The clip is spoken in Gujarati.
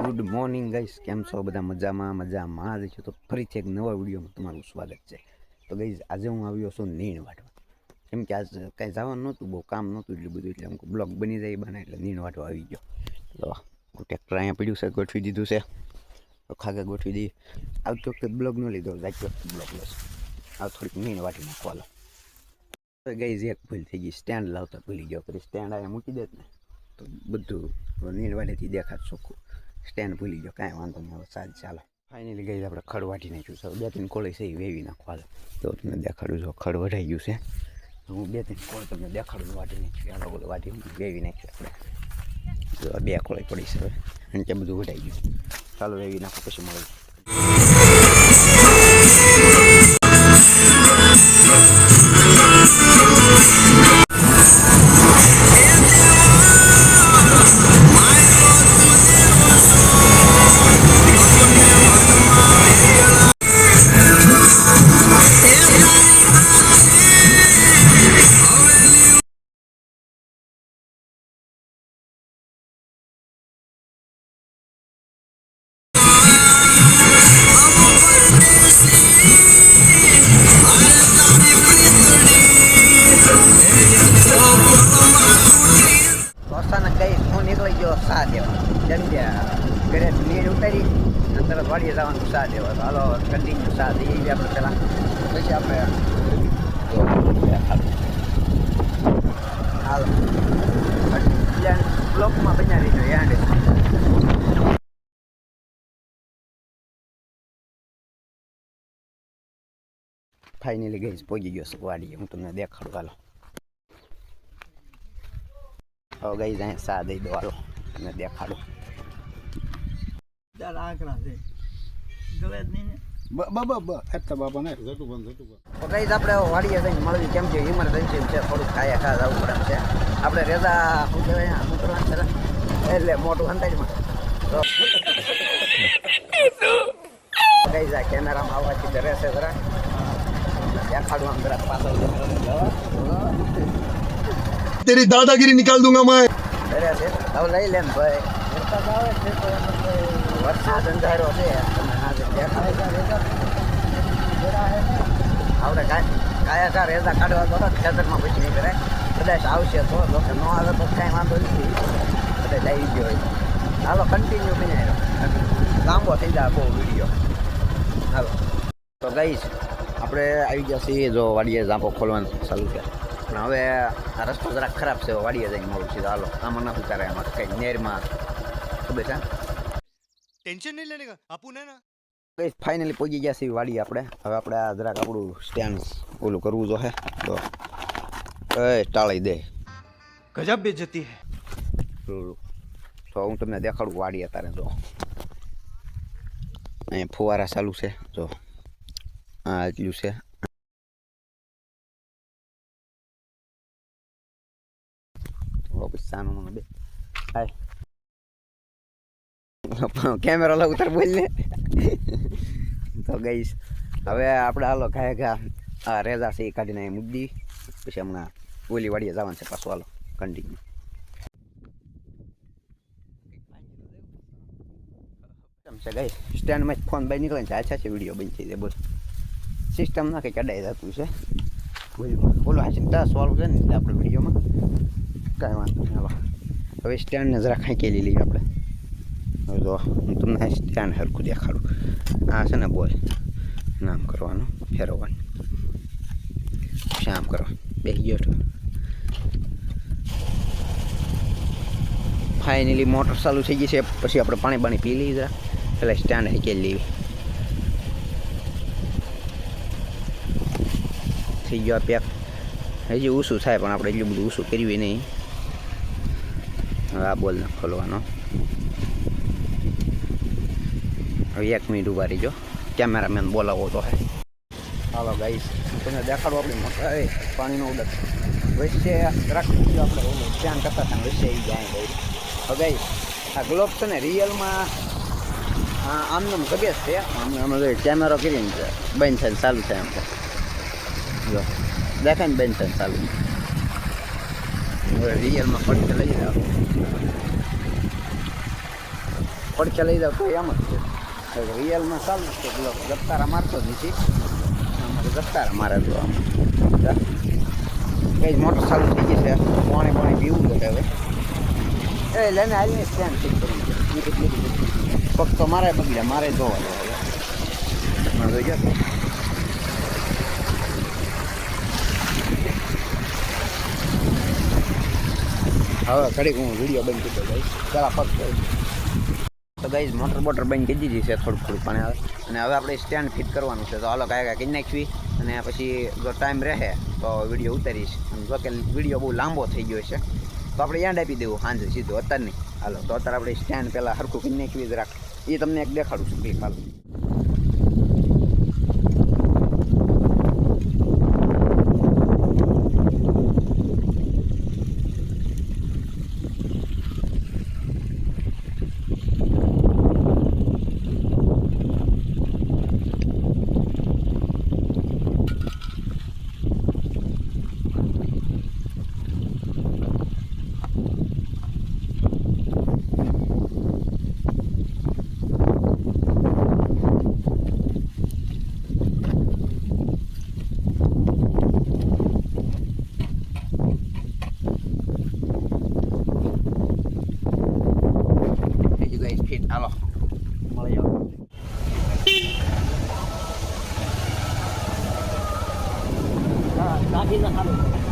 ગુડ મોર્નિંગ ગાઈસ, કેમ છો બધા? મજામાં જ છો? તો ફરીથી એક નવા વિડીયોમાં તમારું સ્વાગત છે. તો ગાઈસ, આજે હું આવ્યો છું નીણ વાટવા. કેમ કે આજ કાંઈ જવાનું નહોતું, બહુ કામ નહોતું એટલું બધું, એટલે અમુક બ્લોગ બની જાય બને એટલે નીણ વાટવા આવી ગયો. તો ટ્રેક્ટર અહીંયા પડ્યું છે, ગોઠવી દીધું છે. તો ખાગા ગોઠવી દઈએ. આવતી વખતે બ્લોગ ન લીધો, આવતી વખતે બ્લોગ લેશે. આ થોડીક નીણ વાટી નાખવા. તો ગાઈસ, એક ભૂલ થઈ ગઈ, સ્ટેન્ડ લાવતા ભૂલી ગયો. પછી સ્ટેન્ડ અહીંયા મૂકી દે ને તો બધું નીણ વાટેથી દેખાત ચોખ્ખું. સ્ટેન્ડ ભૂલી ગયો, કાંઈ વાંધો નહીં, હવે સાજ ચાલો. ફાઇનલી ગઈ આપણે ખડ વાટી નાખ્યું છે. બે ત્રણ કોળી છે એ વેવી નાખવા. તો તમને દેખાડું છું, ખડ વઢાઈ ગયું છે. હું બે ત્રણ કોળ તમને દેખાડું વાટી નાખ્યું. આ બધું વાટી વેવી નાખ્યું આપણે. જો બે કોળી પડી છે હવે, અને ત્યાં બધું વઢાઈ ગયું. ચાલો વેવી નાખો, પછી મળે. ઘરે નીર ઉતારી તરત વાડીએ જવાનું સા દેવા. તો હાલો કન્ટિન્યુ સા દઈએ આપણે પહેલાં, પછી આપણે હાલો બ્લોકમાં બન્યા રહીજો યાદ. ફાઇનલી ગઈ પહોંચી ગયો છે વાડીએ, હું તમને દેખાડું. હાલો હવે ગઈ જાય સા દઈ દો. હાલો તમને દેખાડું. આપણે વાડીએ જઈને મળવી, કેમ છે ઇમરજન્સી છે, થોડુંક ખાયા ખા જવું પડે છે. આપણે રેઝા શું કહેવાય ઉતરવાનું છે એટલે મોટું અંદાજમાં તો કઈ જાય કેમેરામાં આવવાથી ડરે છે જરા. દેખાડું આમ જરા પાછળ તેરી દાદાગીરી નિકાલ દૂંગા मैं. ડરે છે હવે લઈ લે ને ભાઈ. વરસાદ અંધારો છે, આપણે કાયા કા રેઝા કાઢવા તો ખેતરમાં પછી નહીં કરે. કદાચ આવશે તો ન આવે તો કાંઈ વાંધો નથી, કદાચ આવી ગયો હોય. હાલો કન્ટિન્યુ બનાવ્યો, લાંબો થઈ જાય બહુ વિડીયો. હાલો તો ગઈશ આપણે આવી ગયા છીએ. જો વાડીએ ઝાંપો ખોલવાનું ચાલુ છે, પણ હવે આ રસ્તો જરાક ખરાબ છે. વાડીએ જઈને મળું છે. હાલો આમાં નથી કરે, આમાં કંઈ નેરમાં ખબર છે. ટેન્શન નહીં લેને કા આપું ને ના. ફાઇનલી પહોંચી ગયા છીએ વાડી આપણે. હવે આપણે આ જરાક આપણું સ્ટેન્ડ ઓલું કરવું જોઈએ. તો ટાળી દે, ગજબ બેજતી હે. તો હું તમને દેખાડું વાડી અત્યારે. જો અહીંયા ફુવારા ચાલુ છે. જો આ એટલું છે. સાનું મને બે હાય કેમેરા લો ઉતર બોલ ને. તો ગઈશ હવે આપણે હાલો ખાય ઘા આ રેઝા છે એ કાઢીને અહીં મૂકી દઈએ. પછી હમણાં ઓલી વાડીએ જવાનું છે પાછું. હાલો કન્ટિન્યુ. છે ગઈ સ્ટેન્ડમાં ફોન બાય નીકળે ને આછા છે વિડીયો બની જાય. બોલ સિસ્ટમ ના કંઈ કઢાઈ જતું છે. બોલો હા ટચ વાળું છે ને એટલે આપણે વિડીયોમાં કાંઈ વાંધો નહીં. હાલો હવે સ્ટેન્ડને જરા ખાંકી લઈએ આપણે. જો હું તમને સ્ટેન્ડ હરખું દેખાડું. આ છે ને બોલ નામ કરવાનું, ફેરવવાનું, પછી આમ કરવાનું. બેસી ગયો. ફાઇનલી મોટર ચાલુ થઈ ગઈ છે. પછી આપણે પાણી બાણી પી લઈએ જરા, એટલે સ્ટેન્ડ હેકેલી લેવી. થઈ ગયો પેક. હજી ઊંચું થાય પણ આપણે એટલું બધું ઊંચું કર્યું નહીં. હવે આ બોલને ખોલવાનો. હવે 1 મિનિટ ઉભા રહીજો, કેમેરામેન બોલાવો તો હે. હાલો ગાઈસ તમને દેખાડો આપણી મોટર પાણીનો ઉડક વચ્ચે રાખી આપણે ઓલું ધ્યાન કરતા હતા વચ્ચે આવી જાય ગઈ. હવે ગાઈસ આ ગ્લોબ છે ને રિયલમાં આમને જગે છે. આમાં કેમેરો કરીને બંધ થઈને ચાલુ થાય એમ. જો દેખાય ને બંધ થઈને ચાલુ. હવે રિયલમાં પડી લઈ જાઓ. પડખે લઈ જાવ તો એમ જ છે રિયલમાં ચાલુ છે પેલો ગત્તારા મારતો જ નથી અમારે ગત્તારા મારે તો આમ કઈ મોટર ચાલુ થઈ ગઈ છે પાણી પીવું છે હવે એ લઈને આવીને સ્ટેન્ડ ફિટ કરવું છે પગ તો મારે બગડ્યા મારે જોવા દો હવે મારે જોઈ હવે ઘડીક હું વિડીયો બંધ કરી દઉં પેલા પગ તો ગાઈઝ મોટર બોટર બંધ કરી દીધી છે થોડું પાણી આવે અને હવે આપણે સ્ટેન્ડ ફિટ કરવાનું છે તો હાલો કાંઈ કરી નાખવી અને પછી જો ટાઈમ રહે તો વિડીયો ઉતારીશ અને જો કે વિડીયો બહુ લાંબો થઈ ગયો છે તો આપણે યાદ આપી દેવું સાંજે સીધું અત્યારે નહીં હાલો તો અત્યારે આપણે સ્ટેન્ડ પહેલાં સરખું કરી નાખવી જરાક એ તમને એક દેખાડું છું ક્લિપ હાલો ફિટ હાલો મળી જાઓ હા ગાડી ના સારું